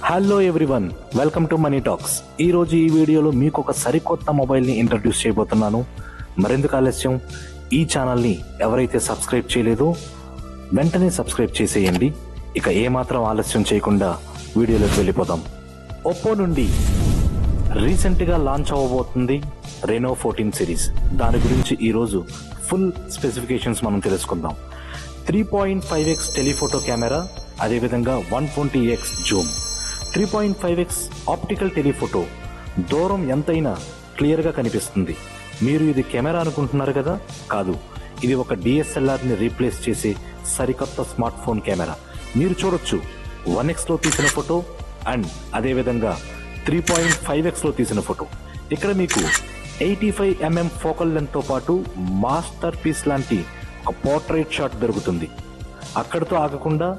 Hello everyone, welcome to money talks. ఈరోజు ఈ వీడియోలో మీకు ఒక సరికొత్త మొబైల్ని ఇంట్రడ్యూస్ చేయబోతున్నాను. మరెందుకు ఆలస్యం, ఈ ఛానల్ని ఎవరైతే సబ్స్క్రైబ్ చేయలేదో వెంటనే సబ్స్క్రైబ్ చేసేయండి. ఇక ఏమాత్రం ఆలస్యం చేయకుండా వీడియోలోకి వెళ్ళిపోదాం. ఒప్పో నుండి రీసెంట్గా లాంచ్ అవ్వబోతుంది రెనో 14 సిరీస్. దాని గురించి ఈరోజు ఫుల్ స్పెసిఫికేషన్స్ మనం తెలుసుకుందాం. 3.5x టెలిఫోటో కెమెరా, అదేవిధంగా 120x Zoom, 3.5x optical telephoto. దూరం ఎంతైనా క్లియర్గా కనిపిస్తుంది. మీరు ఇది కెమెరా అనుకుంటున్నారు కదా? కాదు, ఇది ఒక డిఎస్ఎల్ఆర్ని రీప్లేస్ చేసే సరికొత్త స్మార్ట్ ఫోన్ కెమెరా. మీరు చూడొచ్చు 1xలో తీసిన ఫోటో అండ్ అదేవిధంగా 3.5xలో తీసిన ఫోటో. ఇక్కడ మీకు 85mm ఫోకల్ లెంత్తో పాటు మాస్టర్ పీస్ లాంటి ఒక పోర్ట్రైట్ షాట్ దొరుకుతుంది. అక్కడితో ఆగకుండా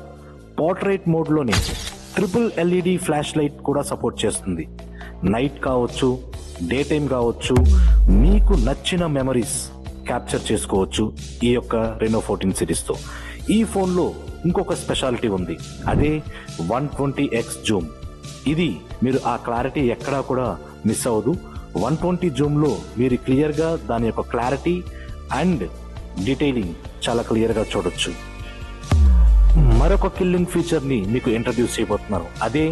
పోర్ట్రైట్ మోడ్లోనే ట్రిపుల్ ఎల్ఈడి ఫ్లాష్ లైట్ కూడా సపోర్ట్ చేస్తుంది. నైట్ కావచ్చు, డే టైం కావచ్చు, మీకు నచ్చిన మెమరీస్ క్యాప్చర్ చేసుకోవచ్చు ఈ యొక్క రెనో 14 సిరీస్తో. ఈ ఫోన్లో ఇంకొక స్పెషాలిటీ ఉంది, అదే 120x జూమ్. ఇది మీరు ఆ క్లారిటీ ఎక్కడా కూడా మిస్ అవ్వదు. 120 జూమ్లో మీరు క్లియర్గా దాని యొక్క క్లారిటీ అండ్ డీటెయిలింగ్ చాలా క్లియర్గా చూడొచ్చు. మరొక కిల్లింగ్ ఫీచర్ని మీకు ఇంట్రడ్యూస్ చేయబోతున్నారు, అదే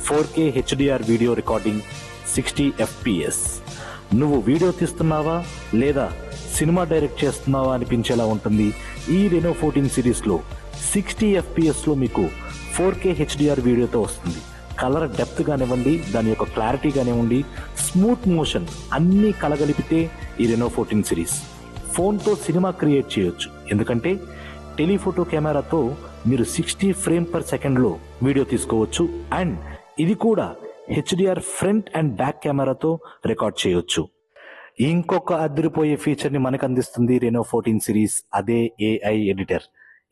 4K HDR video recording 60 FPS. నువ్వు వీడియో తీస్తున్నావా లేదా సినిమా డైరెక్ట్ చేస్తున్నావా అనిపించేలా ఉంటుంది. ఈ రెనో 14 సిరీస్లో 60 FPSలో మీకు 4K HDR వీడియోతో వస్తుంది. కలర్ డెప్త్ కానివ్వండి, దాని యొక్క క్లారిటీ కానివ్వండి, స్మూత్ మోషన్ అన్నీ కలగలిపితే ఈ రెనో 14 సిరీస్. ఫోన్తో సినిమా క్రియేట్ చేయొచ్చు, ఎందుకంటే టెలిఫోటో కెమెరాతో మీరు 60 ఫ్రేమ్ పర్ సెకండ్లో వీడియో తీసుకోవచ్చు. అండ్ ఇది కూడా HDR ఫ్రంట్ అండ్ బ్యాక్ కెమెరాతో రికార్డ్ చేయొచ్చు. ఇంకొక అదిరిపోయే ఫీచర్ని మనకు అందిస్తుంది రెనో 14 సిరీస్, అదే AI ఎడిటర్.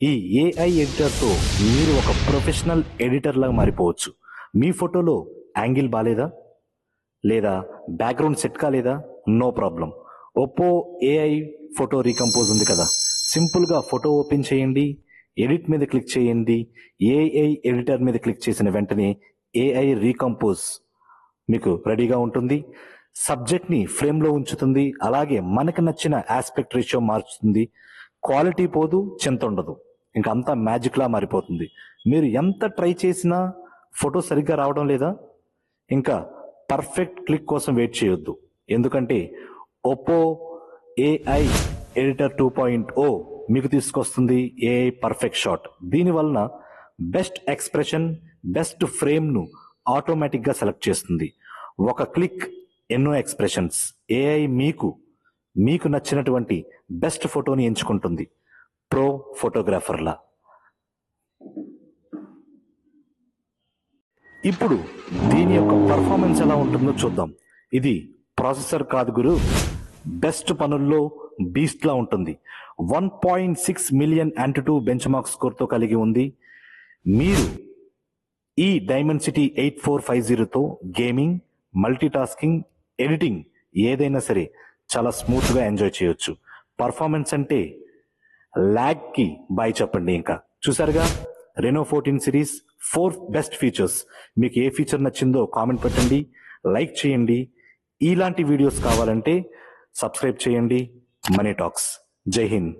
ఈ AI ఎడిటర్తో మీరు ఒక ప్రొఫెషనల్ ఎడిటర్ లాగా మారిపోవచ్చు. మీ ఫోటోలో యాంగిల్ బాలేదా, లేదా బ్యాక్గ్రౌండ్ సెట్ కాలేదా? No problem. Oppo AI photo recompose ఉంది కదా, సింపుల్గా ఫోటో ఓపెన్ చేయండి, ఎడిట్ మీద క్లిక్ చేయండి. AI ఎడిటర్ మీద క్లిక్ చేసిన వెంటనే AI రీకంపోజ్ మీకు రెడీగా ఉంటుంది. సబ్జెక్ట్ని ఫ్రేమ్లో ఉంచుతుంది, అలాగే మనకు నచ్చిన ఆస్పెక్ట్ రేషియో మార్చుతుంది. క్వాలిటీ పోదు, చింత ఉండదు, ఇంకా అంతా మ్యాజిక్లా మారిపోతుంది. మీరు ఎంత ట్రై చేసినా ఫోటో సరిగ్గా రావడం లేదా, ఇంకా పర్ఫెక్ట్ క్లిక్ కోసం వెయిట్ చేయొద్దు, ఎందుకంటే ఒప్పో AI ఎడిటర్ 2.0 మీకు తీసుకొస్తుంది AI పర్ఫెక్ట్ షాట్. దీనివలన బెస్ట్ ఎక్స్ప్రెషన్, బెస్ట్ ఫ్రేమ్ను ఆటోమేటిక్గా సెలెక్ట్ చేస్తుంది. ఒక క్లిక్ ఎన్నో ఎక్స్ప్రెషన్స్. AI మీకు నచ్చినటువంటి బెస్ట్ ఫోటోని ఎంచుకుంటుంది, ప్రో ఫోటోగ్రాఫర్లా. ఇప్పుడు దీని యొక్క పర్ఫార్మెన్స్ ఎలా ఉంటుందో చూద్దాం. ఇది ప్రాసెసర్ కాదు గురు, బెస్ట్ పనుల్లో బీస్ట్లా ఉంటుంది. 1.6 మిలియన్ Antutu బెంచ్ మార్క్ స్కోర్తో కలిగి ఉంది. మీరు ఈ డైమెన్సిటీ 8450తో గేమింగ్, మల్టీటాస్కింగ్, ఎడిటింగ్ ఏదైనా సరే చాలా స్మూత్గా ఎంజాయ్ చేయొచ్చు. పర్ఫార్మెన్స్ అంటే ల్యాగ్కి బాయ్ చెప్పండి. ఇంకా చూసారుగా రెనో 14 సిరీస్ 4 బెస్ట్ ఫీచర్స్. మీకు ఏ ఫీచర్ నచ్చిందో కామెంట్ పెట్టండి, లైక్ చేయండి. ఇలాంటి వీడియోస్ కావాలంటే సబ్స్క్రైబ్ చేయండి. Money talks. జై హింద్.